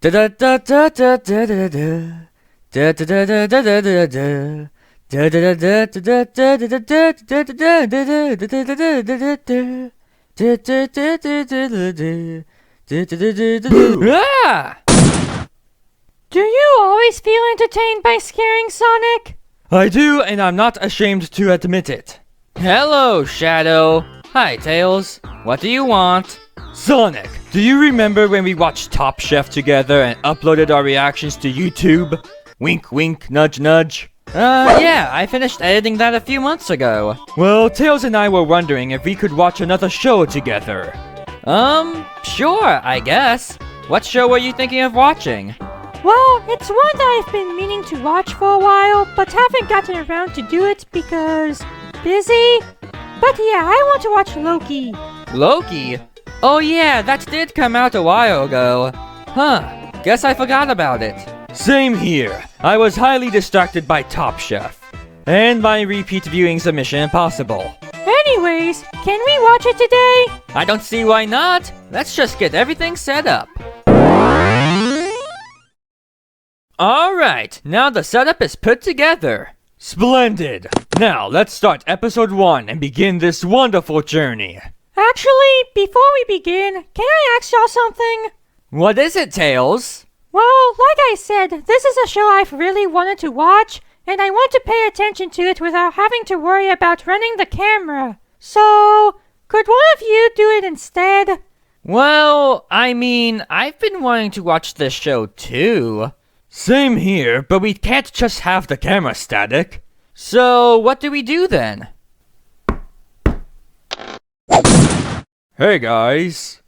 Ah! Do you always feel entertained by scaring Sonic? I do, and I'm not ashamed to admit it. Hello, Shadow. Hi, Tails. What do you want? Sonic, do you remember when we watched Top Chef together and uploaded our reactions to YouTube? Wink, wink, nudge, nudge. Yeah, I finished editing that a few months ago. Well, Tails and I were wondering if we could watch another show together. Sure, I guess. What show were you thinking of watching? Well, it's one that I've been meaning to watch for a while, but haven't gotten around to do it because... busy? But yeah, I want to watch Loki. Loki? Oh yeah, that did come out a while ago. Huh, guess I forgot about it. Same here. I was highly distracted by Top Chef. And my repeat viewings of Mission Impossible. Anyways, can we watch it today? I don't see why not. Let's just get everything set up. Alright, now the setup is put together. Splendid! Now let's start episode 1 and begin this wonderful journey. Actually, before we begin, can I ask y'all something? What is it, Tails? Well, like I said, this is a show I've really wanted to watch, and I want to pay attention to it without having to worry about running the camera. So, could one of you do it instead? Well, I mean, I've been wanting to watch this show too. Same here, but we can't just have the camera static. So, what do we do then? Hey guys!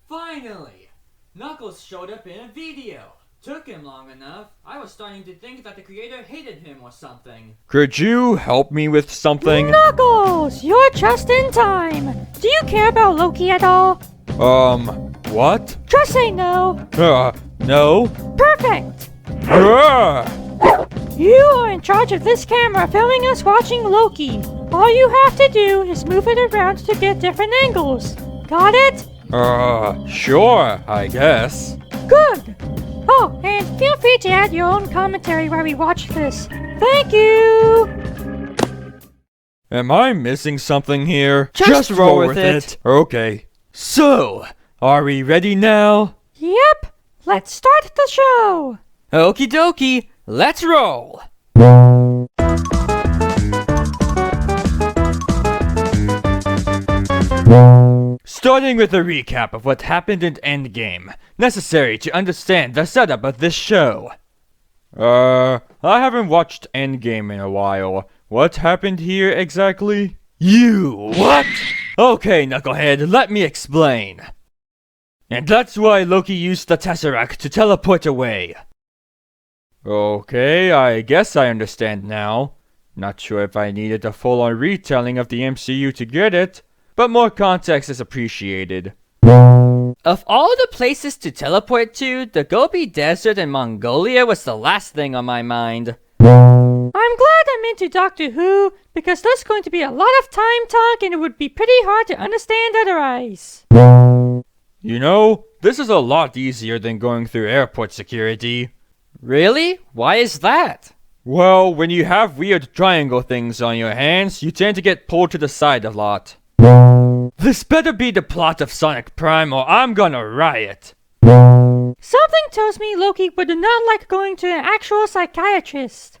Finally! Knuckles showed up in a video. Took him long enough. I was starting to think that the creator hated him or something. Could you help me with something? Knuckles! You're just in time! Do you care about Loki at all? What? Just say no. No. Perfect! You are in charge of this camera filming us watching Loki. All you have to do is move it around to get different angles. Got it? Sure, I guess. Good! Oh, and feel free to add your own commentary while we watch this. Thank you! Am I missing something here? Just roll with it. Okay. So, are we ready now? Yep! Let's start the show! Okie dokie, let's roll! Starting with a recap of what happened in Endgame, necessary to understand the setup of this show. I haven't watched Endgame in a while. What happened here exactly? What? Okay, Knucklehead, let me explain. And that's why Loki used the Tesseract to teleport away. Okay, I guess I understand now. Not sure if I needed a full-on retelling of the MCU to get it, but more context is appreciated. Of all the places to teleport to, the Gobi Desert in Mongolia was the last thing on my mind. I'm glad I'm into Doctor Who, because there's going to be a lot of time talk and it would be pretty hard to understand otherwise. You know, this is a lot easier than going through airport security. Really? Why is that? Well, when you have weird triangle things on your hands, you tend to get pulled to the side a lot. This better be the plot of Sonic Prime or I'm gonna riot. Something tells me Loki would not like going to an actual psychiatrist.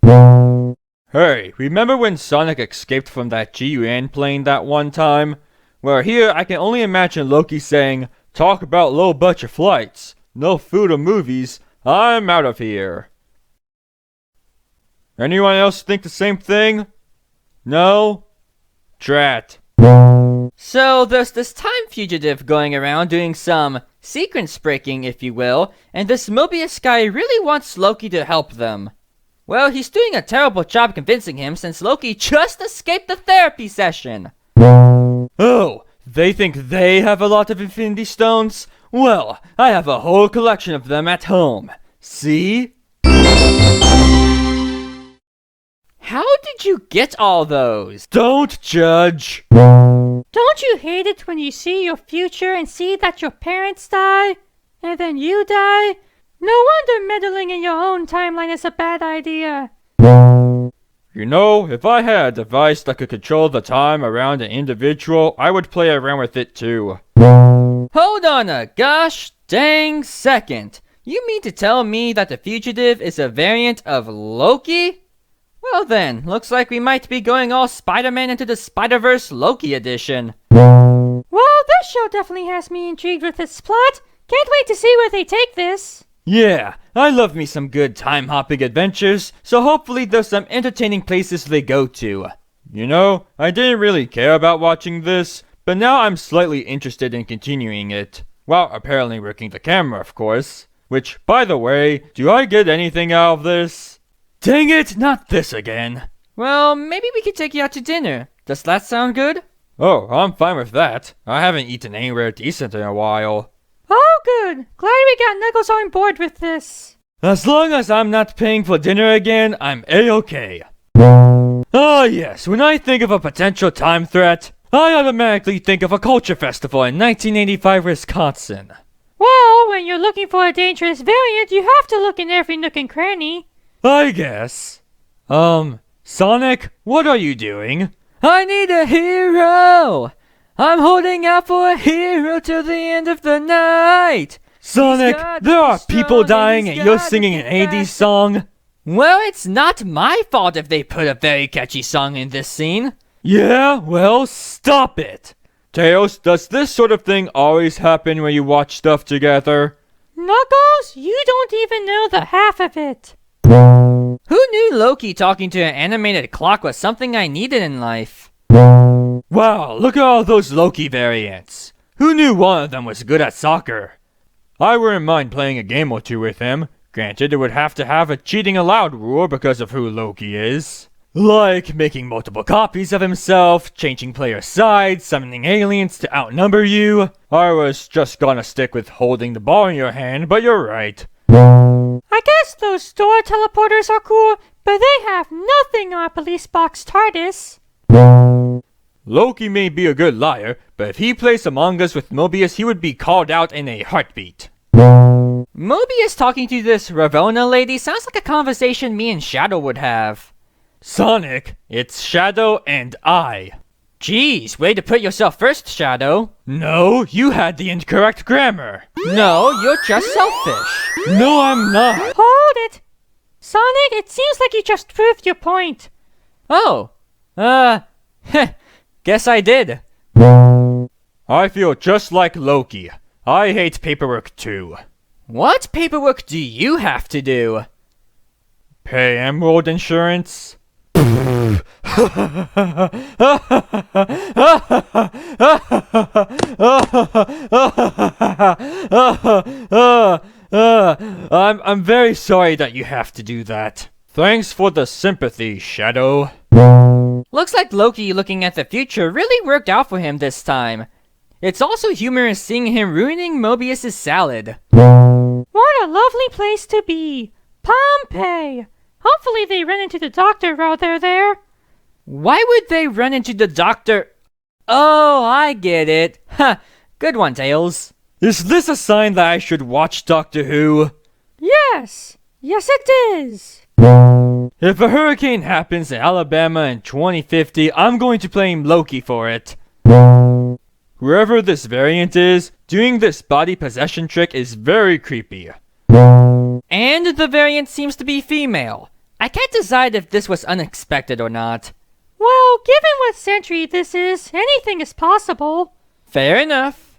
Hey, remember when Sonic escaped from that GUN plane that one time? Well, here I can only imagine Loki saying, "Talk about low-budget flights. No food or movies. I'm out of here." Anyone else think the same thing? No? Drat. So there's this time fugitive going around doing some sequence breaking, if you will, and this Mobius guy really wants Loki to help them. Well, he's doing a terrible job convincing him since Loki just escaped the therapy session. Oh, they think they have a lot of Infinity Stones? Well, I have a whole collection of them at home. See? How did you get all those? Don't judge. Don't you hate it when you see your future and see that your parents die, and then you die? No wonder meddling in your own timeline is a bad idea. You know, if I had a device that could control the time around an individual, I would play around with it too. Hold on a gosh dang second. You mean to tell me that the fugitive is a variant of Loki? Well then, looks like we might be going all Spider-Man into the Spider-Verse Loki edition. Well, this show definitely has me intrigued with its plot. Can't wait to see where they take this. Yeah, I love me some good time-hopping adventures, so hopefully there's some entertaining places they go to. You know, I didn't really care about watching this, but now I'm slightly interested in continuing it. While apparently working the camera, of course. Which, by the way, do I get anything out of this? Dang it, not this again. Well, maybe we could take you out to dinner. Does that sound good? Oh, I'm fine with that. I haven't eaten anywhere decent in a while. Oh, good. Glad we got Knuckles on board with this. As long as I'm not paying for dinner again, I'm A-okay. Ah, yes, when I think of a potential time threat, I automatically think of a culture festival in 1985 Wisconsin. Well, when you're looking for a dangerous variant, you have to look in every nook and cranny. I guess. Sonic, what are you doing? I need a hero! I'm holding out for a hero till the end of the night! Sonic, there are people dying and you're singing an 80s song? Well, it's not my fault if they put a very catchy song in this scene. Yeah, well, stop it! Tails, does this sort of thing always happen when you watch stuff together? Knuckles, you don't even know the half of it. Who knew Loki talking to an animated clock was something I needed in life? Wow, look at all those Loki variants. Who knew one of them was good at soccer? I wouldn't mind playing a game or two with him. Granted, it would have to have a cheating allowed rule because of who Loki is. Like making multiple copies of himself, changing player sides, summoning aliens to outnumber you. I was just gonna stick with holding the ball in your hand, but you're right. I guess those store teleporters are cool, but they have nothing on a police box TARDIS. Loki may be a good liar, but if he plays Among Us with Mobius, he would be called out in a heartbeat. Mobius talking to this Ravonna lady sounds like a conversation me and Shadow would have. Sonic, it's Shadow and I. Geez, way to put yourself first, Shadow. No, you had the incorrect grammar. No, you're just selfish. No, I'm not. Hold it! Sonic, it seems like you just proved your point. Oh, guess I did. I feel just like Loki. I hate paperwork too. What paperwork do you have to do? Pay Emerald insurance? I'm very sorry that you have to do that. Thanks for the sympathy, Shadow. Looks like Loki looking at the future really worked out for him this time. It's also humorous seeing him ruining Mobius' salad. What a lovely place to be. Pompeii. Hopefully they run into the doctor while they're there. Why would they run into the doctor? Oh, I get it. Ha, good one, Tails. Is this a sign that I should watch Doctor Who? Yes. Yes, it is. If a hurricane happens in Alabama in 2050, I'm going to blame Loki for it. Whoever this variant is, doing this body possession trick is very creepy. And the variant seems to be female. I can't decide if this was unexpected or not. Well, given what century this is, anything is possible. Fair enough.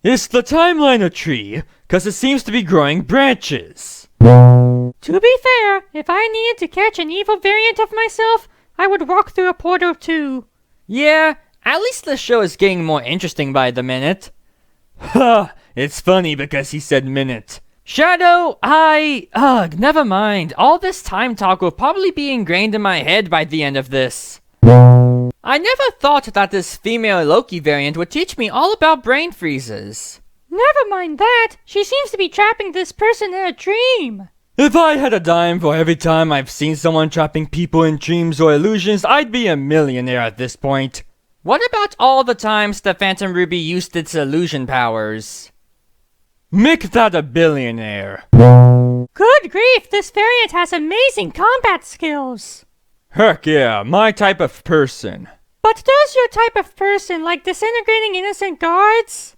Is the timeline a tree? 'Cause it seems to be growing branches. To be fair, if I needed to catch an evil variant of myself, I would walk through a portal too. Yeah, at least the show is getting more interesting by the minute. Ha, it's funny because he said minute. Shadow, never mind. All this time talk will probably be ingrained in my head by the end of this. I never thought that this female Loki variant would teach me all about brain freezes. Never mind that. She seems to be trapping this person in a dream. If I had a dime for every time I've seen someone trapping people in dreams or illusions, I'd be a millionaire at this point. What about all the times the Phantom Ruby used its illusion powers? Make that a billionaire. Good grief, this variant has amazing combat skills. Heck yeah, my type of person. But does your type of person like disintegrating innocent guards?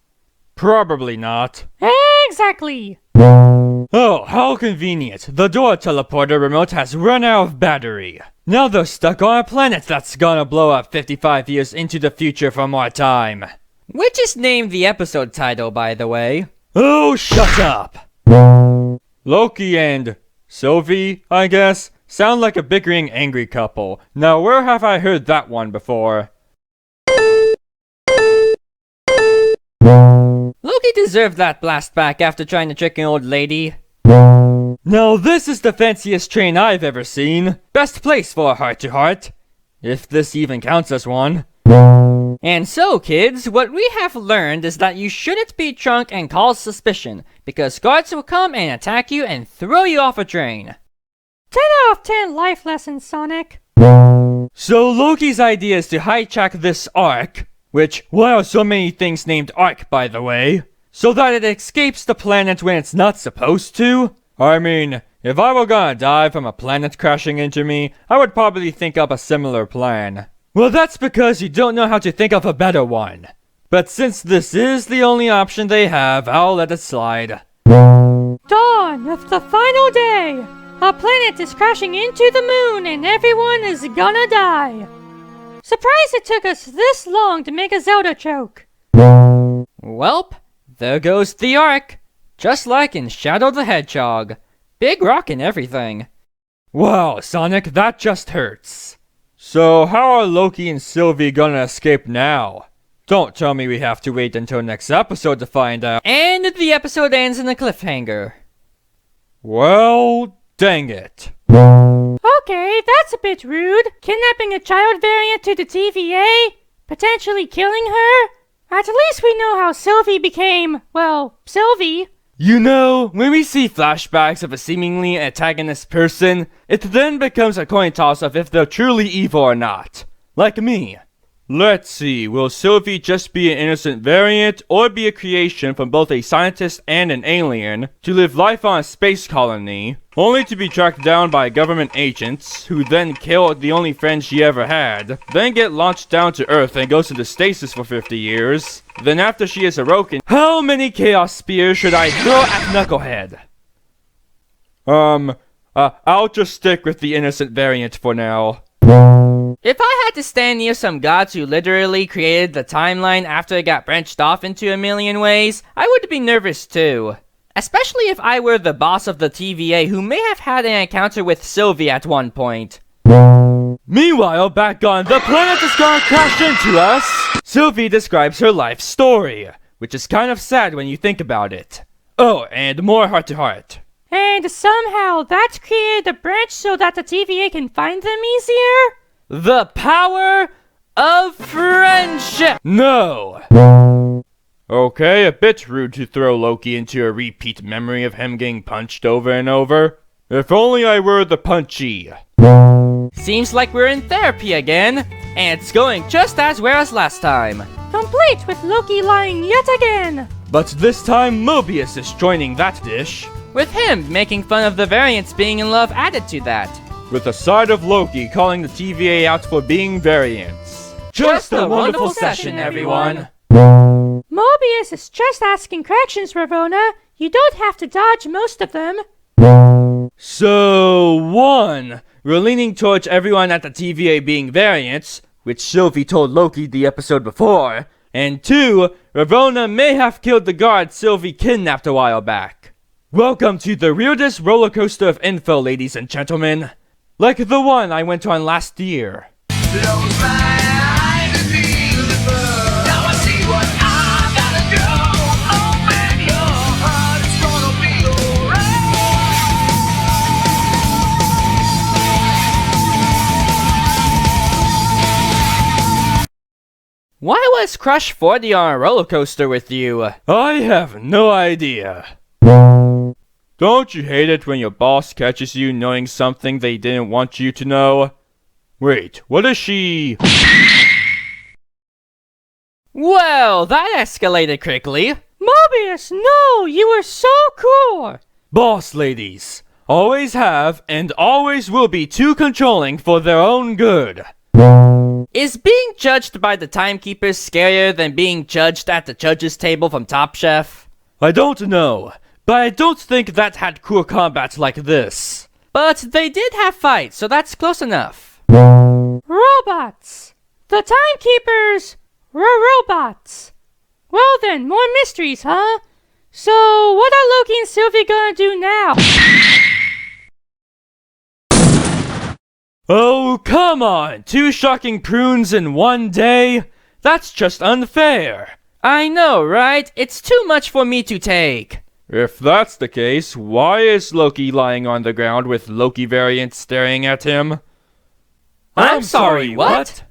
Probably not. Exactly. Oh, how convenient. The door teleporter remote has run out of battery. Now they're stuck on a planet that's gonna blow up 55 years into the future from our time. Which is named the episode title, by the way. Oh, shut up! Loki and Sylvie, I guess, sound like a bickering angry couple. Now where have I heard that one before? Loki deserved that blast back after trying to trick an old lady. Now this is the fanciest train I've ever seen. Best place for a heart-to-heart. If this even counts as one. And so, kids, what we have learned is that you shouldn't be drunk and cause suspicion, because guards will come and attack you and throw you off a train. 10 out of 10 life lessons, Sonic. So Loki's idea is to hijack this Ark, which, why are so many things named Ark, by the way? So that it escapes the planet when it's not supposed to? I mean, if I were gonna die from a planet crashing into me, I would probably think up a similar plan. Well, that's because you don't know how to think of a better one. But since this is the only option they have, I'll let it slide. Dawn of the final day. A planet is crashing into the moon and everyone is gonna die. Surprised it took us this long to make a Zelda joke. Welp, there goes the Ark. Just like in Shadow the Hedgehog. Big rock and everything. Wow, Sonic, that just hurts. So how are Loki and Sylvie gonna escape now? Don't tell me we have to wait until next episode to find out. And the episode ends in a cliffhanger. Well, dang it. Okay, that's a bit rude. Kidnapping a child variant to the TVA? Potentially killing her? At least we know how Sylvie became, well, Sylvie. You know, when we see flashbacks of a seemingly antagonist person, it then becomes a coin toss of if they're truly evil or not. Like me. Let's see, will Sylvie just be an innocent variant, or be a creation from both a scientist and an alien, to live life on a space colony, only to be tracked down by government agents, who then kill the only friend she ever had, then get launched down to Earth and goes into stasis for 50 years, then after she is awoken, how many Chaos Spears should I throw at Knucklehead? I'll just stick with the innocent variant for now. If I had to stand near some gods who literally created the timeline after it got branched off into a million ways, I would be nervous too. Especially if I were the boss of the TVA who may have had an encounter with Sylvie at one point. Meanwhile, back on The Planet Is Gonna Crash Into Us, Sylvie describes her life story, which is kind of sad when you think about it. Oh, and more heart-to-heart. And somehow that created a branch so that the TVA can find them easier? The power of friendship! No! Okay, a bit rude to throw Loki into a repeat memory of him getting punched over and over. If only I were the punchy. Seems like we're in therapy again, and it's going just as well as last time. Complete with Loki lying yet again. But this time Mobius is joining that dish. With him making fun of the variants being in love added to that. With a side of Loki calling the TVA out for being variants. Just a wonderful session, everyone. Mobius is just asking corrections, Ravonna. You don't have to dodge most of them. So, 1. We're leaning towards everyone at the TVA being variants, which Sylvie told Loki the episode before. And 2. Ravonna may have killed the guard Sylvie kidnapped a while back. Welcome to the weirdest roller coaster of info, ladies and gentlemen. Like the one I went on last year. Why was Crush 40 on a roller coaster with you? I have no idea. Don't you hate it when your boss catches you knowing something they didn't want you to know? Wait, what is she? Well, that escalated quickly. Mobius, no! You were so cool! Boss ladies always have and always will be too controlling for their own good. Is being judged by the timekeepers scarier than being judged at the judges' table from Top Chef? I don't know, but I don't think that had cool combat like this. But they did have fights, so that's close enough. Robots! The timekeepers were robots. Well then, more mysteries, huh? So, what are Loki and Sylvie gonna do now? Oh, come on! 2 shocking prunes in one day? That's just unfair! I know, right? It's too much for me to take. If that's the case, why is Loki lying on the ground with Loki variants staring at him? I'm sorry, what?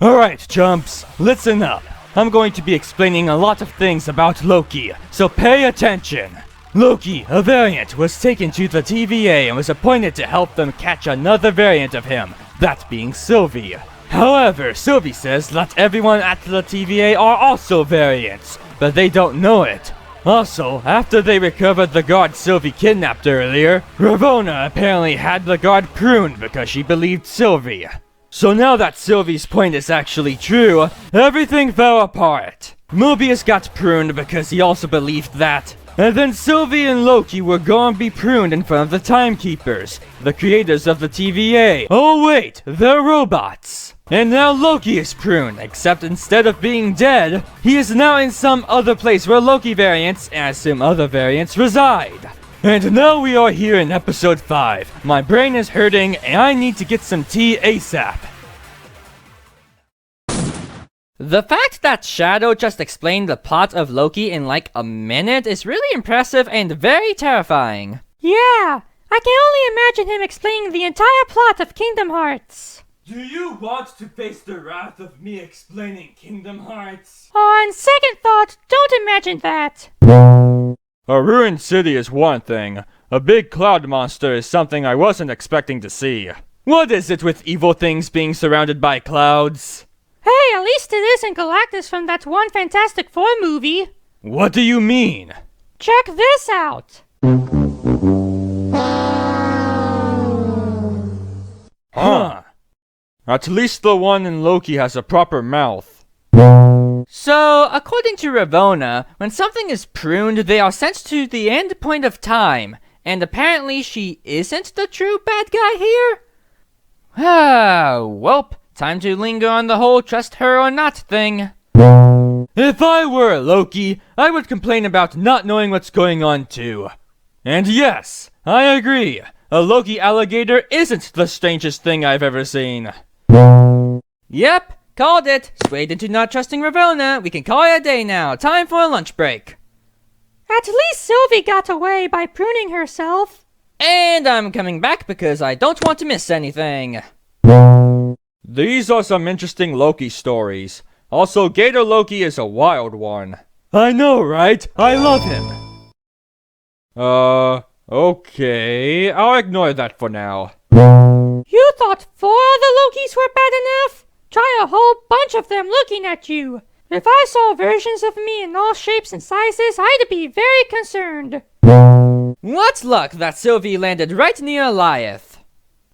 Alright, chumps, listen up. I'm going to be explaining a lot of things about Loki, so pay attention. Loki, a variant, was taken to the TVA and was appointed to help them catch another variant of him, that being Sylvie. However, Sylvie says that everyone at the TVA are also variants, but they don't know it. Also, after they recovered the guard Sylvie kidnapped earlier, Ravonna apparently had the guard pruned because she believed Sylvie. So now that Sylvie's point is actually true, everything fell apart. Mobius got pruned because he also believed that. And then Sylvie and Loki were gonna be pruned in front of the Timekeepers, the creators of the TVA. Oh wait, they're robots. And now Loki is pruned, except instead of being dead, he is now in some other place where Loki variants, and I assume other variants, reside. And now we are here in episode 5. My brain is hurting and I need to get some tea ASAP. The fact that Shadow just explained the plot of Loki in like a minute is really impressive and very terrifying. Yeah, I can only imagine him explaining the entire plot of Kingdom Hearts. Do you want to face the wrath of me explaining Kingdom Hearts? On second thought, don't imagine that. A ruined city is one thing. A big cloud monster is something I wasn't expecting to see. What is it with evil things being surrounded by clouds? Hey, at least it isn't Galactus from that one Fantastic Four movie. What do you mean? Check this out. Huh. At least the one in Loki has a proper mouth. So, according to Ravonna, when something is pruned, they are sent to the end point of time, and apparently she isn't the true bad guy here? Welp, time to linger on the whole trust her or not thing. If I were Loki, I would complain about not knowing what's going on too. And yes, I agree, a Loki alligator isn't the strangest thing I've ever seen. Yep. Called it! Swayed into not trusting Ravonna. We can call it a day now. Time for a lunch break. At least Sylvie got away by pruning herself. And I'm coming back because I don't want to miss anything. These are some interesting Loki stories. Also, Gator Loki is a wild one. I know, right? I love him. Okay. I'll ignore that for now. You thought 4 of the Lokis were bad enough? Try a whole bunch of them looking at you. If I saw versions of me in all shapes and sizes, I'd be very concerned. What luck that Sylvie landed right near Eliath.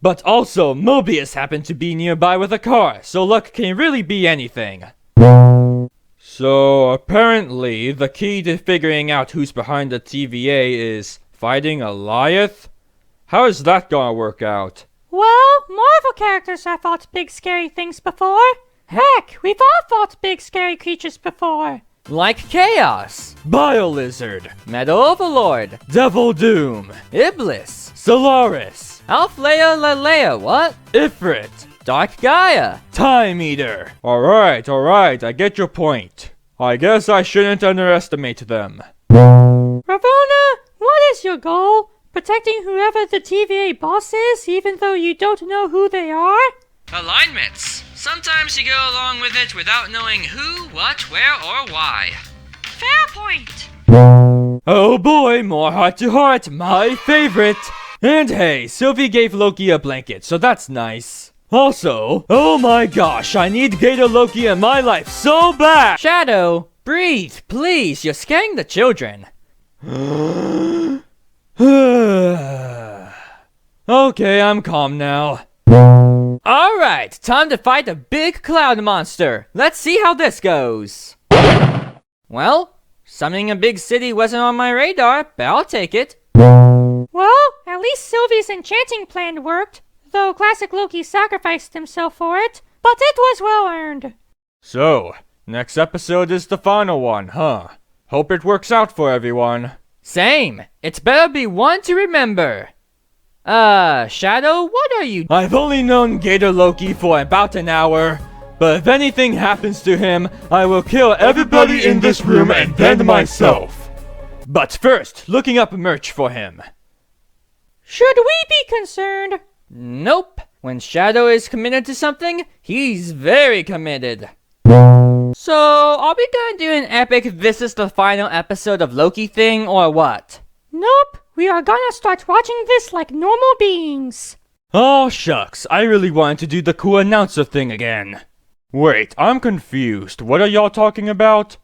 But also, Mobius happened to be nearby with a car, so luck can really be anything. So, apparently, the key to figuring out who's behind the TVA is fighting Eliath? How is that gonna work out? Well, Marvel characters have fought big scary things before. Heck, we've all fought big scary creatures before. Like Chaos, Biolizard, Metal Overlord, Devil Doom, Iblis, Solaris, Alflea Lalea, what? Ifrit, Dark Gaia, Time Eater. Alright, I get your point. I guess I shouldn't underestimate them. Ravonna, what is your goal? Protecting whoever the TVA boss is, even though you don't know who they are? Alignments. Sometimes you go along with it without knowing who, what, where, or why. Fair point. Oh boy, more heart to heart, my favorite. And hey, Sylvie gave Loki a blanket, so that's nice. Also, oh my gosh, I need Gator Loki in my life so bad! Shadow, breathe, please. You're scaring the children. Okay, I'm calm now. Alright, time to fight the big cloud monster. Let's see how this goes. Well, summoning a big city wasn't on my radar, but I'll take it. Well, at least Sylvie's enchanting plan worked, though classic Loki sacrificed himself for it, but it was well earned. So, next episode is the final one, huh? Hope it works out for everyone. Same. It's better be one to remember. Shadow, what are you... I've only known Gator Loki for about an hour, but if anything happens to him, I will kill everybody in this room and then myself. But first, looking up merch for him. Should we be concerned? Nope. When Shadow is committed to something, he's very committed. So, are we gonna do an epic "this is the final episode of Loki" thing, or what? Nope. We are gonna start watching this like normal beings. Oh shucks, I really wanted to do the cool announcer thing again. Wait, I'm confused. What are y'all talking about?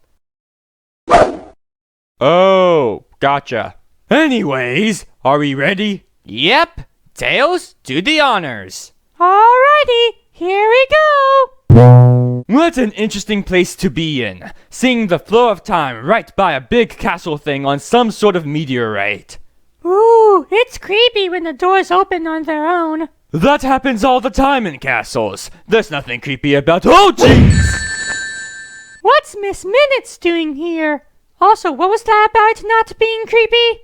Oh, gotcha. Anyways, are we ready? Yep. Tails, do the honors. Alrighty, here we go. What an interesting place to be in, seeing the flow of time right by a big castle thing on some sort of meteorite. Ooh, it's creepy when the doors open on their own. That happens all the time in castles. There's nothing creepy about— Oh jeez! What's Miss Minutes doing here? Also, what was that about not being creepy?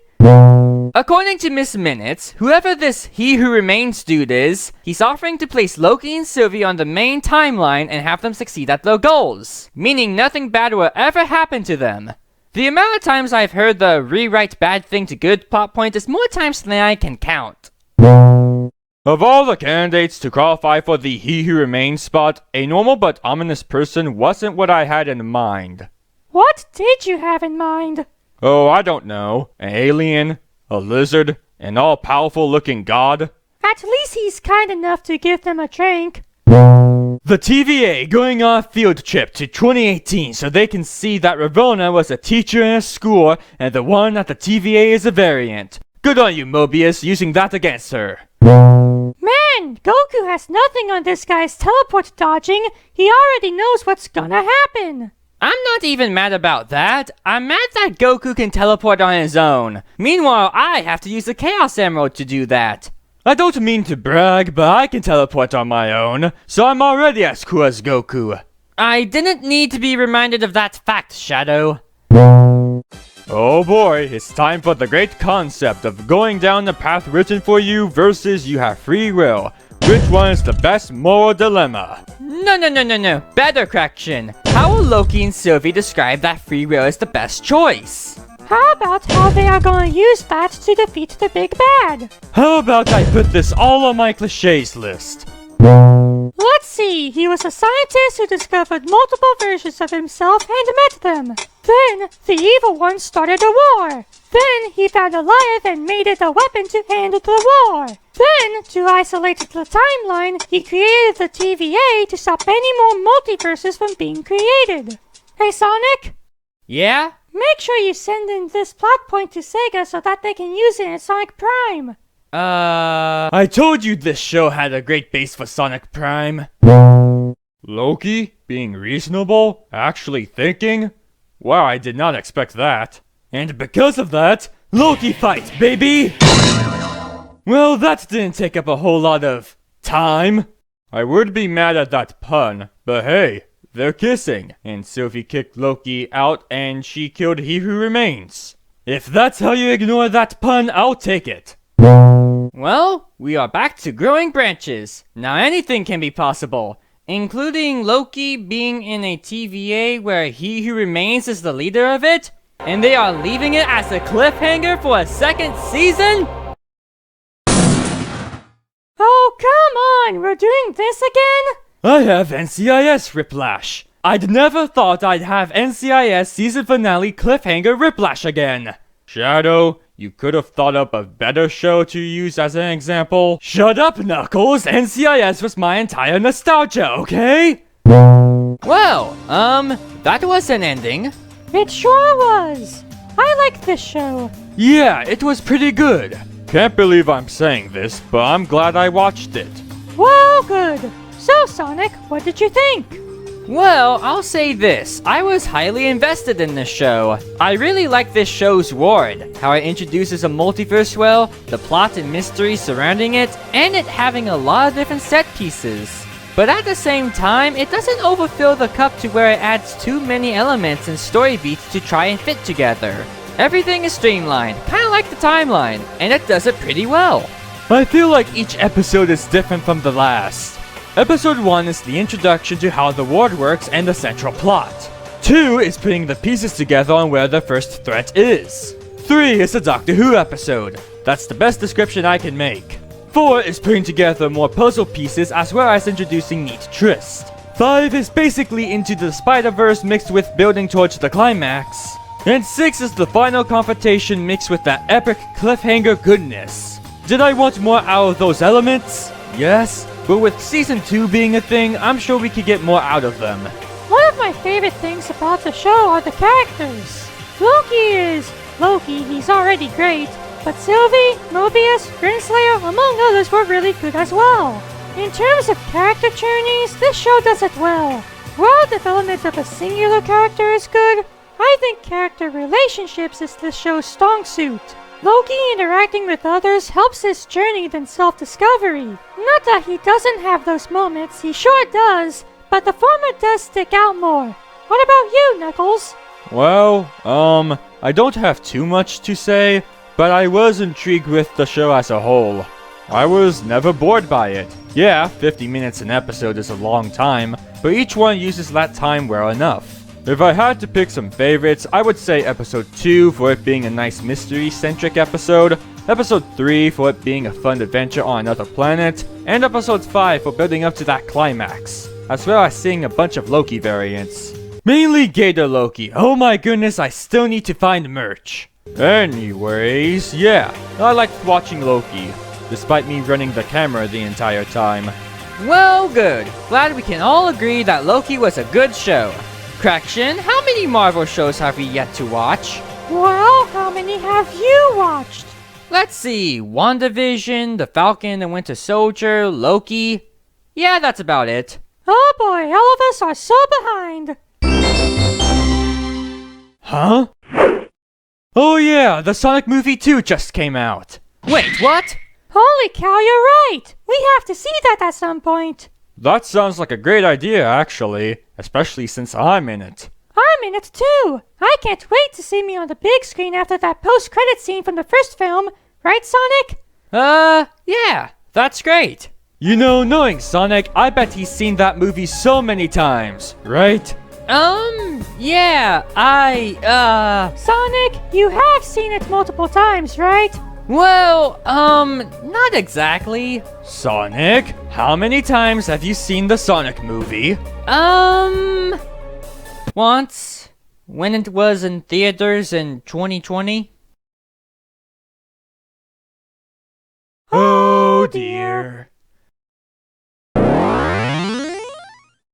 According to Miss Minutes, whoever this He Who Remains dude is, he's offering to place Loki and Sylvie on the main timeline and have them succeed at their goals, meaning nothing bad will ever happen to them. The amount of times I've heard the rewrite bad thing to good plot point is more times than I can count. Of all the candidates to qualify for the He Who Remains spot, a normal but ominous person wasn't what I had in mind. What did you have in mind? Oh, I don't know. An alien? A lizard? An all-powerful looking god? At least he's kind enough to give them a drink. The TVA going on a field trip to 2018 so they can see that Ravonna was a teacher in a school and the one at the TVA is a variant. Good on you, Mobius, using that against her. Man, Goku has nothing on this guy's teleport dodging. He already knows what's gonna happen. I'm not even mad about that. I'm mad that Goku can teleport on his own. Meanwhile, I have to use the Chaos Emerald to do that. I don't mean to brag, but I can teleport on my own, so I'm already as cool as Goku. I didn't need to be reminded of that fact, Shadow. Oh boy, it's time for the great concept of going down the path written for you versus you have free will. Which one is the best moral dilemma? No. Better correction. How will Loki and Sylvie describe that free will is the best choice? How about how they are gonna use that to defeat the big bad? How about I put this all on my cliches list? Let's see, he was a scientist who discovered multiple versions of himself and met them. Then, the evil one started a war. Then, he found a lion and made it a weapon to end the war. Then, to isolate the timeline, he created the TVA to stop any more multiverses from being created. Hey Sonic? Yeah? Make sure you send in this plot point to Sega so that they can use it in Sonic Prime. I told you this show had a great base for Sonic Prime. Loki? Being reasonable? Actually thinking? Wow, I did not expect that. And because of that, Loki fight, baby! Well, that didn't take up a whole lot of time. I would be mad at that pun, but hey, they're kissing, and Sylvie kicked Loki out and she killed He Who Remains. If that's how you ignore that pun, I'll take it. Well, we are back to growing branches. Now anything can be possible, including Loki being in a TVA where He Who Remains is the leader of it, and they are leaving it as a cliffhanger for a second season? Oh, come on, we're doing this again? I have NCIS Riplash. I'd never thought I'd have NCIS season finale cliffhanger Riplash again. Shadow, You could have thought up a better show to use as an example. Shut up, Knuckles! NCIS was my entire nostalgia, okay? Well, that was an ending. It sure was. I liked this show. Yeah, it was pretty good. Can't believe I'm saying this, but I'm glad I watched it. Well, good. So, Sonic, what did you think? Well, I'll say this. I was highly invested in this show. I really like this show's world, how it introduces a multiverse well, the plot and mystery surrounding it, and it having a lot of different set pieces. But at the same time, it doesn't overfill the cup to where it adds too many elements and story beats to try and fit together. Everything is streamlined, kinda like the timeline, and it does it pretty well. I feel like each episode is different from the last. Episode 1 is the introduction to how the world works and the central plot. 2 is putting the pieces together on where the first threat is. 3 is a Doctor Who episode. That's the best description I can make. 4 is putting together more puzzle pieces as well as introducing neat twists. 5 is basically into the Spider-Verse mixed with building towards the climax. And 6 is the final confrontation mixed with that epic cliffhanger goodness. Did I want more out of those elements? Yes, but with Season 2 being a thing, I'm sure we could get more out of them. One of my favorite things about the show are the characters. Loki is Loki, he's already great, but Sylvie, Mobius, Grinslayer, among others were really good as well. In terms of character journeys, this show does it well. World development of a singular character is good. I think character relationships is this show's strong suit. Loki interacting with others helps his journey than self-discovery. Not that he doesn't have those moments, he sure does, but the former does stick out more. What about you, Knuckles? Well, I don't have too much to say, but I was intrigued with the show as a whole. I was never bored by it. Yeah, 50 minutes an episode is a long time, but each one uses that time well enough. If I had to pick some favorites, I would say episode 2 for it being a nice mystery-centric episode, episode 3 for it being a fun adventure on another planet, and episode 5 for building up to that climax, as well as seeing a bunch of Loki variants. Mainly Gator Loki. Oh my goodness, I still need to find merch. Anyways, yeah, I liked watching Loki, despite me running the camera the entire time. Well, good. Glad we can all agree that Loki was a good show. Correction, how many Marvel shows have we yet to watch? Well, how many have you watched? Let's see, WandaVision, The Falcon and the Winter Soldier, Loki. Yeah, that's about it. Oh boy, all of us are so behind. Huh? Oh yeah, the Sonic movie 2 just came out. Wait, what? Holy cow, you're right! We have to see that at some point. That sounds like a great idea, actually, especially since I'm in it. I'm in it too! I can't wait to see me on the big screen after that post-credit scene from the first film, right, Sonic? Yeah, that's great. You know, knowing Sonic, I bet he's seen that movie so many times, right? Yeah, Sonic, you have seen it multiple times, right? Well, not exactly. Sonic, how many times have you seen the Sonic movie? Once, when it was in theaters in 2020. Oh dear.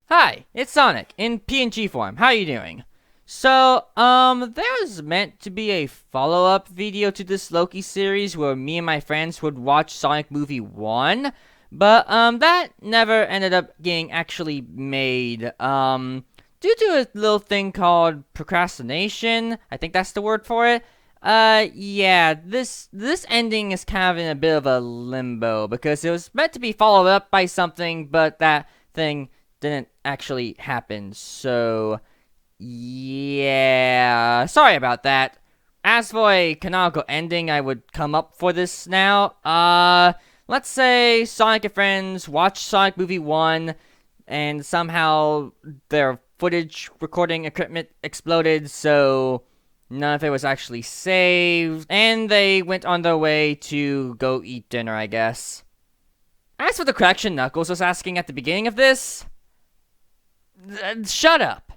Hi, it's Sonic, in PNG form. How you doing? So, there was meant to be a follow-up video to this Loki series where me and my friends would watch Sonic Movie 1, but, that never ended up getting actually made, due to a little thing called procrastination. I think that's the word for it. Yeah, this ending is kind of in a bit of a limbo, because it was meant to be followed up by something, but that thing didn't actually happen, so yeah, sorry about that. As for a canonical ending I would come up for this now, let's say Sonic and friends watched Sonic Movie 1, and somehow their footage recording equipment exploded, so none of it was actually saved, and they went on their way to go eat dinner, I guess. As for the correction Knuckles was asking at the beginning of this, shut up.